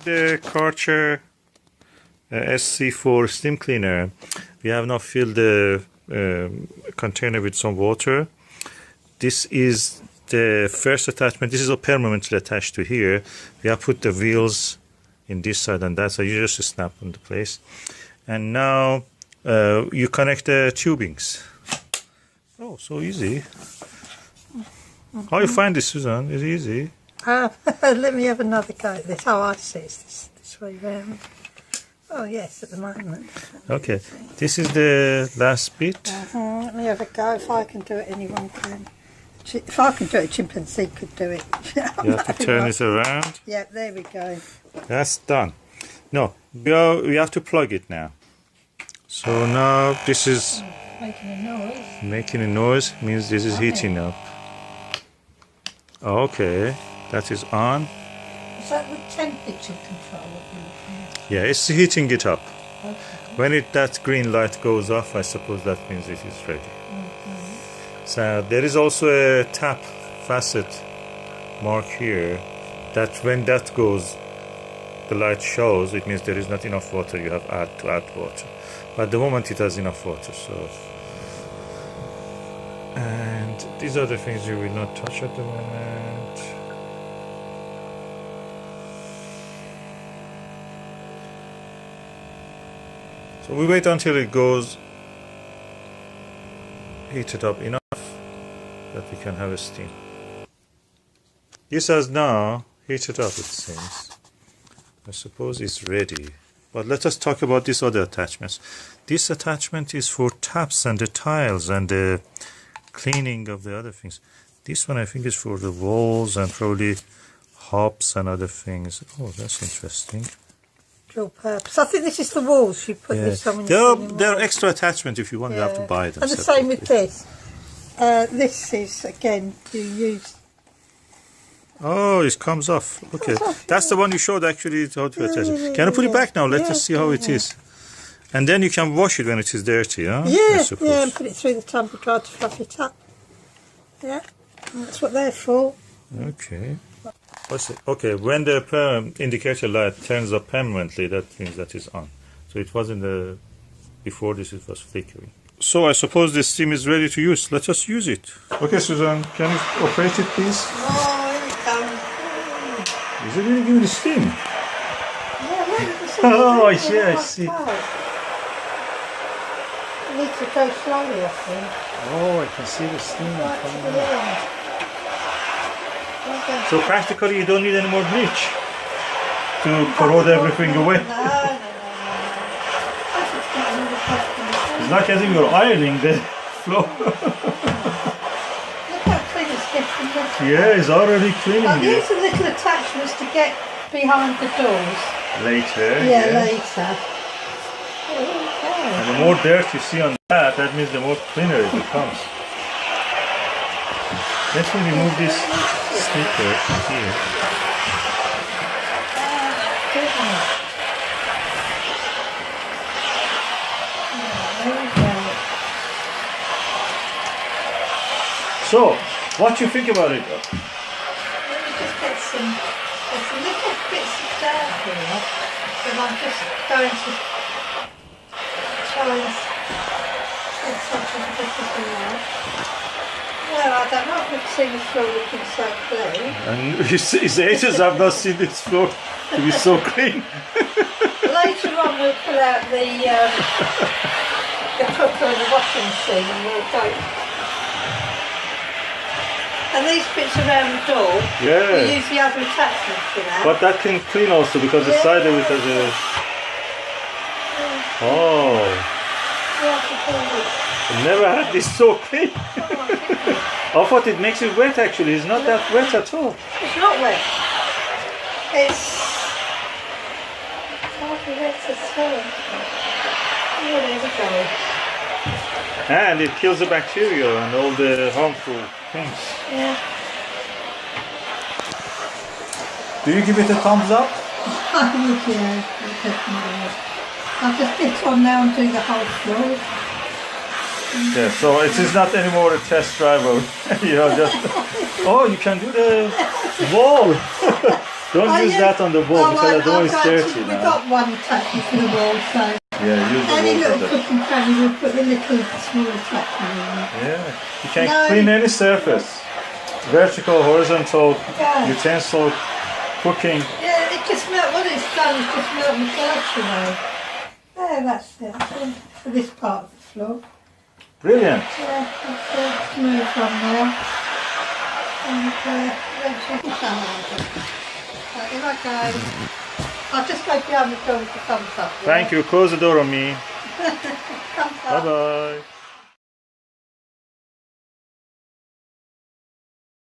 the Kärcher SC4 steam cleaner. We have now filled the container with some water. This is the first attachment. This is all permanently attached to here. We have put the wheels in this side and that side. You just snap into place. And now you connect the tubings. Oh, so easy. How you find this, Susan? Is it easy? Let me have another go at this. Oh, I see. It's this way round. Oh, yes, at the moment. Okay, this is the last bit. Let me have a go. If I can do it, anyone can. If I can do it, a chimpanzee could do it. You have to turn it around. Yeah, there we go. That's done. No, we have to plug it now. So now this is Making a noise. making a noise, means this is heating up. Okay, that is on. Is that the temperature control that you're looking at? Yeah, it's heating it up. Okay. When that green light goes off, I suppose that means it is ready. So there is also a tap facet mark here that when that goes, the light shows, it means there is not enough water, you have to add water. But at the moment it has enough water, so. And these are the things you will not touch at the moment. So we wait until it goes heated up enough that we can have a steam. This has now heated up, it seems. I suppose it's ready. But let us talk about these other attachments. This attachment is for taps and the tiles and the cleaning of the other things. This one I think is for the walls and probably hobs and other things. Oh, that's interesting. Dual purpose. I think this is the walls. You put this on when there are extra attachments if you want. You have to buy them. And the same with this. This is, again, you use... Oh, it comes off. Okay, that's the one you showed actually how to attach it. Can I put it back now? Let us see how it is. And then you can wash it when it is dirty, huh? Yeah, and put it through the tumble dryer to fluff it up. Yeah, and that's what they're for. Okay. What's it? Okay, when the indicator light turns up permanently, that means that is on. So it wasn't before this, it was flickering. So I suppose the steam is ready to use. Let us use it. Okay, Susan, can you operate it, please? Oh, here it comes. Is it really giving the steam? Yeah, look, Oh, yeah, I see. It needs to go slowly, I think. Oh, I can see the steam Right to coming the out. end. Okay. So practically you don't need any more bleach to corrode everything away. No. It's like as if you're ironing the floor. Look how clean it's getting. Yeah, it's already cleaning Oh, it. these are little attachments to get behind the doors. Later. Yeah, later. Okay. And the more dirt you see on that means the more cleaner it becomes. Let me remove this sticker here. Goodness. There we go. So, what do you think about it? Let me just get some little bits of dirt here, and I'm just going to try and get something to get it out. Well, I don't know if I've seen the floor looking so clean. And his ages have not seen this floor to be so clean. Later on we'll pull out the cooker and the washing machine and we'll go. And these bits around the door, we'll use the other attachment for that. But that can clean also because the side of it has a... Oh, I've never had this so clean. I thought it makes it wet actually. It's not that wet at all. It's not wet. It's hardly wet at all. Oh, there we go. And it kills the bacteria and all the harmful things. Yeah. Do you give it a thumbs up? Yeah, definitely. I'll just get on now and do the whole floor. Yeah, so it is not anymore a test drive, just... Oh, you can do the wall. Don't use yeah. that on the wall because the door is dirty We've now. got one attachment for the wall, so Yeah, use the any wall little for that. cooking cranny we'll put the little small attachment in it. Yeah, you can No. clean any surface. Vertical, horizontal, Yeah. utensil, cooking. Yeah, it just melt, what it's done is just melt the Kärcher away. There, that's it. For this part of the floor. Brilliant. Yeah, that's a smooth one now. And then check it out. Right, here I go. I'll just go behind the door with the thumbs up. Thank you. Close the door on me. Thumbs up. Bye bye.